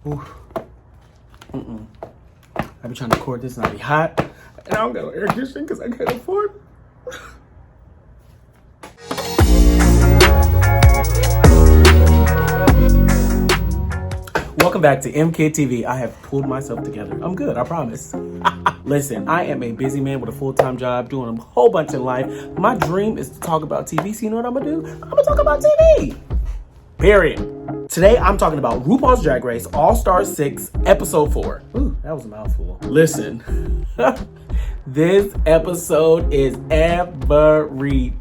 Ooh. I be trying to record this and I be hot. And I don't got no air conditioning because I can't afford it. Welcome back to MKIDDTV. I have pulled myself together. I'm good, I promise. Listen, I am a busy man with a full-time job doing a whole bunch in life. My dream is to talk about TV. So you know what I'm gonna do? I'm gonna talk about TV. Period. Today, I'm talking about RuPaul's Drag Race All-Star 6, Episode 4. Ooh, that was a mouthful. Listen, this episode is everything.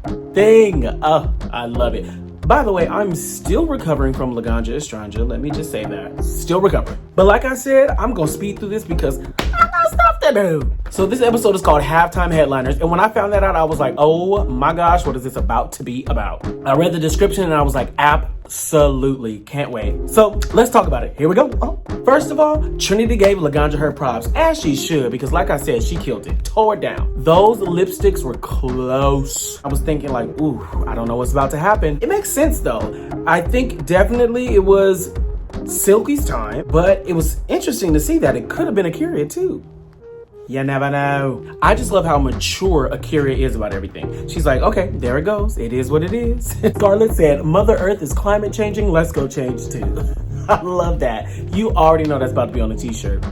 Oh, I love it. By the way, I'm still recovering from Laganja Estranja. Let me just say that. Still recovering. But like I said, I'm gonna speed through this because I got stuff to do. So this episode is called Halftime Headliners. And when I found that out, I was like, oh my gosh, what is this about to be about? I read the description and I was like, absolutely, can't wait. So let's talk about it. Here we go. First of all, Trinity gave Laganja her props, as she should, because like I said, she killed it, tore it down. Those lipsticks were close. I was thinking like, ooh, I don't know what's about to happen. It makes sense though. I think definitely it was Silky's time, but it was interesting to see that it could have been Akira too. You never know. I just love how mature Akira is about everything. She's like, okay, there it goes. It is what it is. Scarlett said, Mother Earth is climate changing. Let's go change too. I love that. You already know that's about to be on a t-shirt.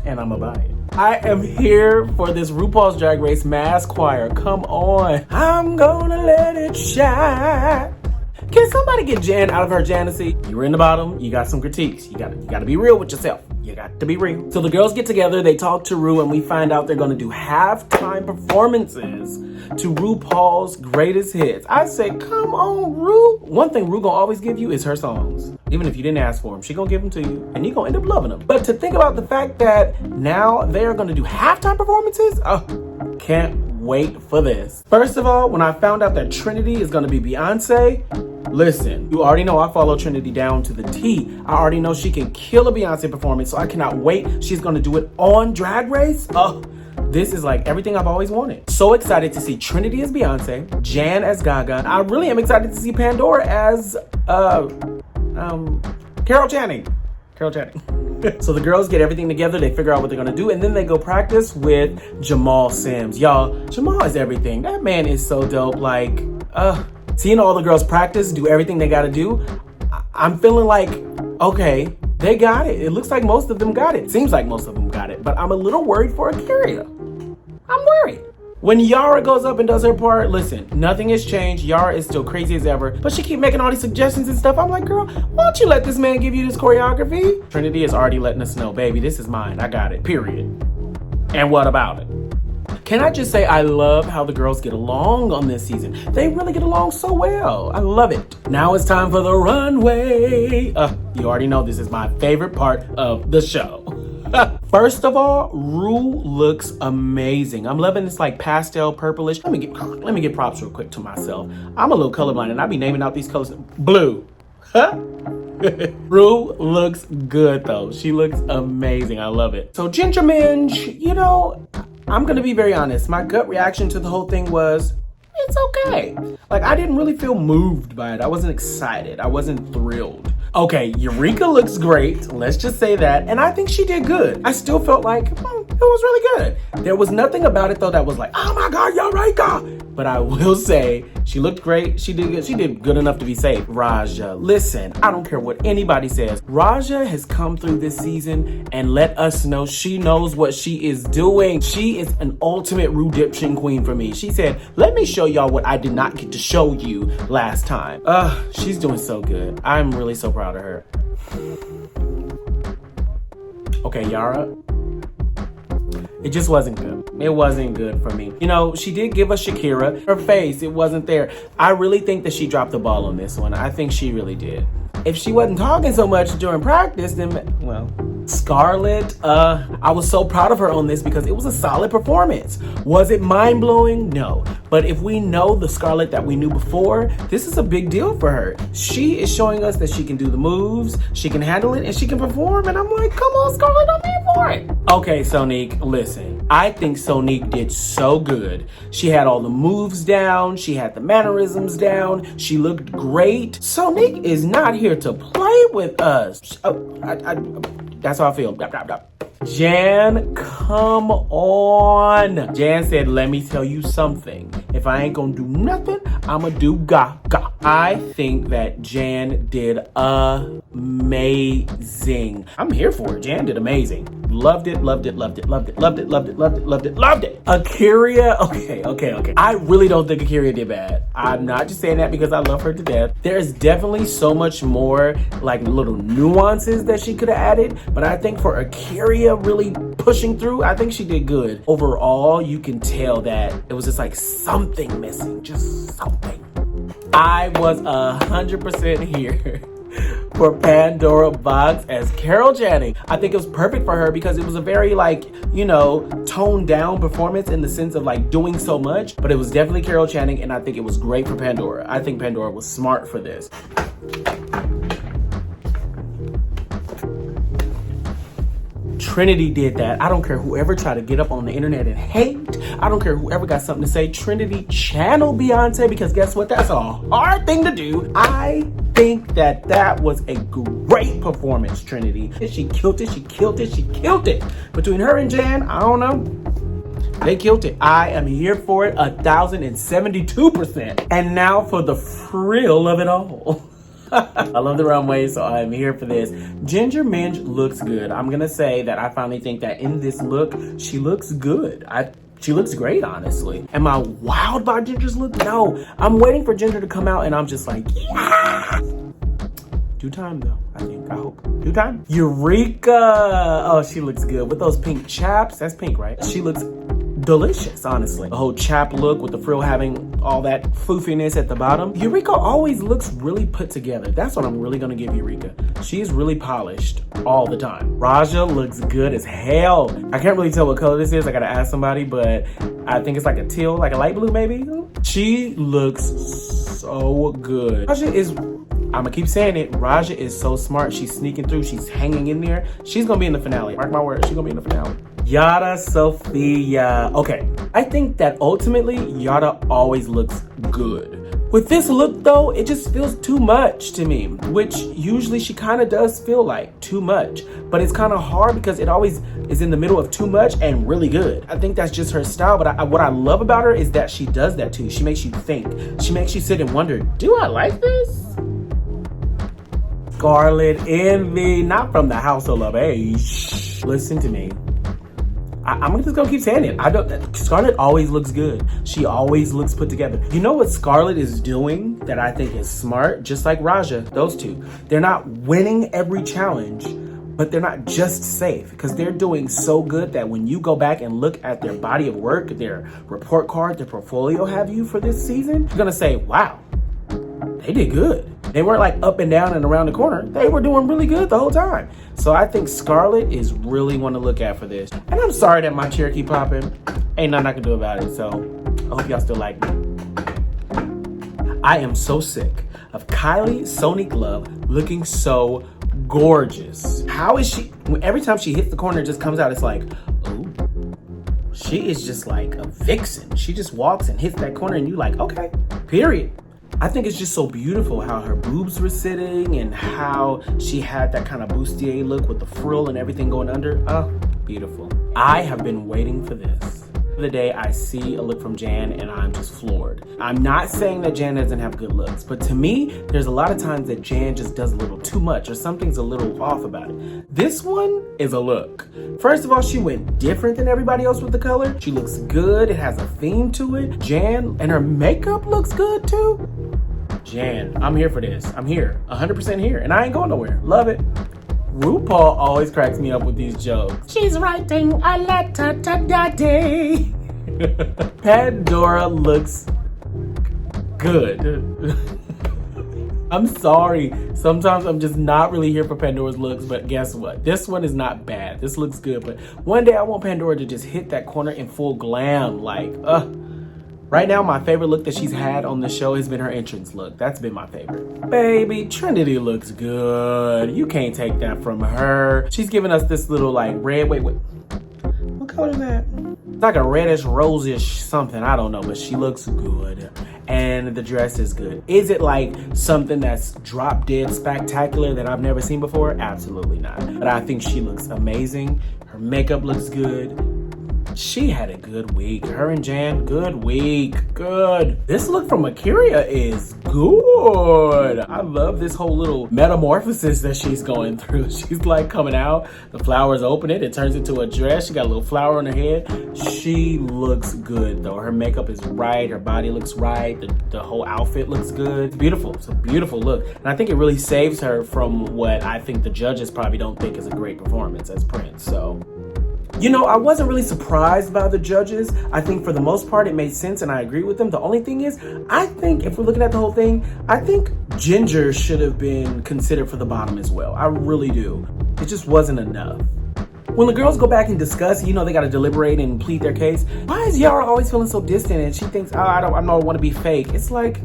And I'm gonna buy it. I am here for this RuPaul's Drag Race mass choir. Come on. I'm gonna let it shine. Can somebody get Jan out of her Janicy? You were in the bottom, you got some critiques. You gotta be real with yourself. You got to be real. So the girls get together, they talk to Ru, and we find out they're gonna do halftime performances to RuPaul's greatest hits. I say, come on, Ru. One thing Ru gonna always give you is her songs. Even if you didn't ask for them, she gonna give them to you, and you gonna end up loving them. But to think about the fact that now they're gonna do halftime performances, oh, can't wait for this. First of all, when I found out that Trinity is gonna be Beyonce, listen, you already know I follow Trinity down to the T. I already know she can kill a Beyonce performance, so I cannot wait. She's gonna do it on Drag Race. Oh, this is like everything I've always wanted. So excited to see Trinity as Beyonce, Jan as Gaga. I really am excited to see Pandora as, Carol Channing. So the girls get everything together, they figure out what they're gonna do, and then they go practice with Jamal Sims. Y'all, Jamal is everything. That man is so dope. Like, seeing all the girls practice, do everything they gotta do, I'm feeling like, okay, they got it. It looks like most of them got it. Seems like most of them got it, but I'm a little worried for Akira. I'm worried. When Yara goes up and does her part, listen, nothing has changed. Yara is still crazy as ever, but she keep making all these suggestions and stuff. I'm like, girl, why don't you let this man give you this choreography? Trinity is already letting us know, baby, this is mine. I got it, period. And what about it? Can I just say I love how the girls get along on this season. They really get along so well. I love it. Now it's time for the runway. You already know this is my favorite part of the show. First of all, Ru looks amazing. I'm loving this like pastel purplish. Let me get props real quick to myself. I'm a little colorblind and I be naming out these colors. Blue. Ru looks good though. She looks amazing. I love it. So Ginger Minge, you know, I'm gonna be very honest. My gut reaction to the whole thing was, it's okay. Like, I didn't really feel moved by it. I wasn't excited. I wasn't thrilled. Okay, Eureka looks great. Let's just say that. And I think she did good. I still felt like, it was really good. There was nothing about it though that was like, oh my God, Eureka. But I will say, she looked great. She did good. She did good enough to be safe. Raja, listen, I don't care what anybody says. Raja has come through this season and let us know she knows what she is doing. She is an ultimate redemption queen for me. She said, let me show y'all what I did not get to show you last time. She's doing so good. I'm really so proud of her. Okay, Yara. It just wasn't good. It wasn't good for me. You know, she did give us Shakira. Her face, it wasn't there. I really think that she dropped the ball on this one. I think she really did. If she wasn't talking so much during practice, then, well, Scarlett, I was so proud of her on this because it was a solid performance. Was it mind-blowing? No. But if we know the Scarlett that we knew before, this is a big deal for her. She is showing us that she can do the moves, she can handle it, and she can perform. And I'm like, come on, Scarlett, I'm here for it. Okay, Sonique, listen. I think Sonique did so good. She had all the moves down. She had the mannerisms down. She looked great. Sonique is not here to play with us. That's how I feel. Jan, come on. Jan said, let me tell you something. If I ain't gonna do nothing, I'ma do ga. I think that Jan did amazing. I'm here for it. Jan did amazing. Loved it. Akira, okay. I really don't think Akira did bad. I'm not just saying that because I love her to death. There's definitely so much more like little nuances that she could have added, but I think for Akira really pushing through, I think she did good. Overall, you can tell that it was just like something missing, just something. I was 100% here for Pandora Box as Carol Channing. I think it was perfect for her because it was a very toned down performance in the sense of like doing so much, but it was definitely Carol Channing, and I think it was great for Pandora. I think Pandora was smart for this. Trinity did that. I don't care whoever tried to get up on the internet and hate. I don't care whoever got something to say. Trinity channel Beyonce, because guess what? That's a hard thing to do. I think that was a great performance, Trinity. She killed it. Between her and Jan, I don't know. They killed it. I am here for it 1,072%. And now for the thrill of it all. I love the runway, so I'm here for this. Ginger Minj looks good. I'm gonna say that I finally think that in this look, she looks good. She looks great, honestly. Am I wowed by Ginger's look? No. I'm waiting for Ginger to come out, and I'm just like, yeah! Due time, though, I hope. Due time? Eureka! Oh, she looks good. With those pink chaps, that's pink, right? She looks delicious, honestly. The whole chap look with the frill having all that foofiness at the bottom. Eureka always looks really put together. That's what I'm really gonna give Eureka. She's really polished all the time. Raja looks good as hell. I can't really tell what color this is. I gotta ask somebody, but I think it's like a teal, like a light blue maybe. She looks so good. Raja is, I'm gonna keep saying it, Raja is so smart. She's sneaking through, she's hanging in there. She's gonna be in the finale. Mark my words, she's gonna be in the finale. Yara Sophia. Okay, I think that ultimately Yara always looks good. With this look though, it just feels too much to me, which usually she kind of does feel like too much, but it's kind of hard because it always is in the middle of too much and really good. I think that's just her style, but what I love about her is that she does that too. She makes you think. She makes you sit and wonder, do I like this? Scarlet Envy, not from the household of age. Listen to me. I'm just gonna keep saying it. Scarlett always looks good. She always looks put together. You know what Scarlett is doing that I think is smart? Just like Raja, those two. They're not winning every challenge, but they're not just safe, because they're doing so good that when you go back and look at their body of work, their report card, their portfolio have you for this season, you're gonna say, wow, they did good. They weren't like up and down and around the corner. They were doing really good the whole time. So I think Scarlett is really one to look at for this. And I'm sorry that my chair keep popping. Ain't nothing I can do about it. So I hope y'all still like me. I am so sick of Kylie Sonique Love looking so gorgeous. How is she, every time she hits the corner, it just comes out, it's like, ooh. She is just like a vixen. She just walks and hits that corner and you like, okay, period. I think it's just so beautiful how her boobs were sitting and how she had that kind of bustier look with the frill and everything going under. Oh, beautiful. I have been waiting for this. The day I see a look from Jan and I'm just floored. I'm not saying that Jan doesn't have good looks, but to me, there's a lot of times that Jan just does a little too much or something's a little off about it. This one is a look. First of all, she went different than everybody else with the color. She looks good, it has a theme to it. Jan, and her makeup looks good too. Jan, I'm here for this. I'm here, 100% here, and I ain't going nowhere. Love it. RuPaul always cracks me up with these jokes. She's writing a letter to daddy. Pandora looks good. I'm sorry. Sometimes I'm just not really here for Pandora's looks, but guess what? This one is not bad. This looks good, but one day I want Pandora to just hit that corner in full glam. Like, right now, my favorite look that she's had on the show has been her entrance look. That's been my favorite. Baby, Trinity looks good. You can't take that from her. She's giving us this little like red, wait. What color is that? It's like a reddish, rosish something. I don't know, but she looks good. And the dress is good. Is it like something that's drop dead spectacular that I've never seen before? Absolutely not. But I think she looks amazing. Her makeup looks good. She had a good week. Her and Jan, good week. Good. This look from Akira is good. I love this whole little metamorphosis that she's going through. She's like coming out, the flowers open it turns into a dress. She got a little flower on her head. She looks good though. Her makeup is right. Her body looks right. The whole outfit looks good. It's beautiful. It's a beautiful look. And I think it really saves her from what I think the judges probably don't think is a great performance as Prince. So, you know, I wasn't really surprised by the judges. I think for the most part, it made sense and I agree with them. The only thing is, I think if we're looking at the whole thing, I think Ginger should have been considered for the bottom as well. I really do. It just wasn't enough. When the girls go back and discuss, you know, they got to deliberate and plead their case. Why is Yara always feeling so distant and she thinks, oh, I don't want to be fake. It's like,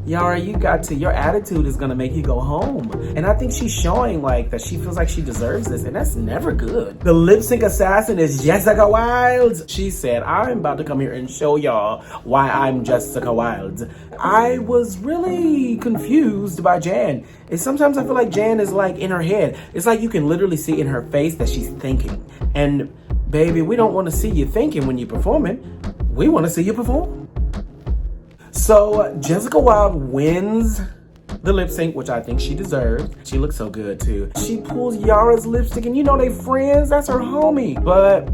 Yara, your attitude is gonna make you go home. And I think she's showing like that she feels like she deserves this, and that's never good. The lip sync assassin is Jessica Wilds. She said, I'm about to come here and show y'all why I'm Jessica Wilds. I was really confused by Jan. And sometimes I feel like Jan is like in her head. It's like you can literally see in her face that she's thinking. And baby, we don't want to see you thinking when you're performing. We want to see you perform. So Jessica Wilde wins the lip sync, which I think she deserves. She looks so good too. She pulls Yara's lipstick and you know they friends, that's her homie. But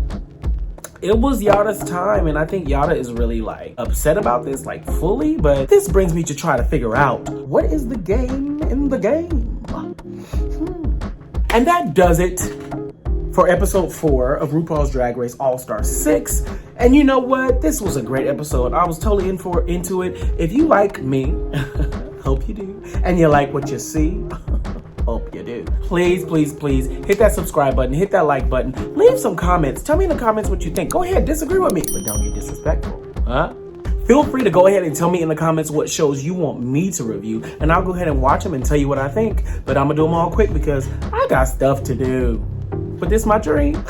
it was Yara's time and I think Yara is really like upset about this, like fully. But this brings me to try to figure out what is the game in the game. And that does it for episode 4 of RuPaul's Drag Race All-Star 6. And you know what? This was a great episode. I was totally into it. If you like me, hope you do, and you like what you see, hope you do. Please, please, please hit that subscribe button, hit that like button, leave some comments. Tell me in the comments what you think. Go ahead, disagree with me, but don't get disrespectful, huh? Feel free to go ahead and tell me in the comments what shows you want me to review, and I'll go ahead and watch them and tell you what I think. But I'm gonna do them all quick because I got stuff to do. But this is my dream.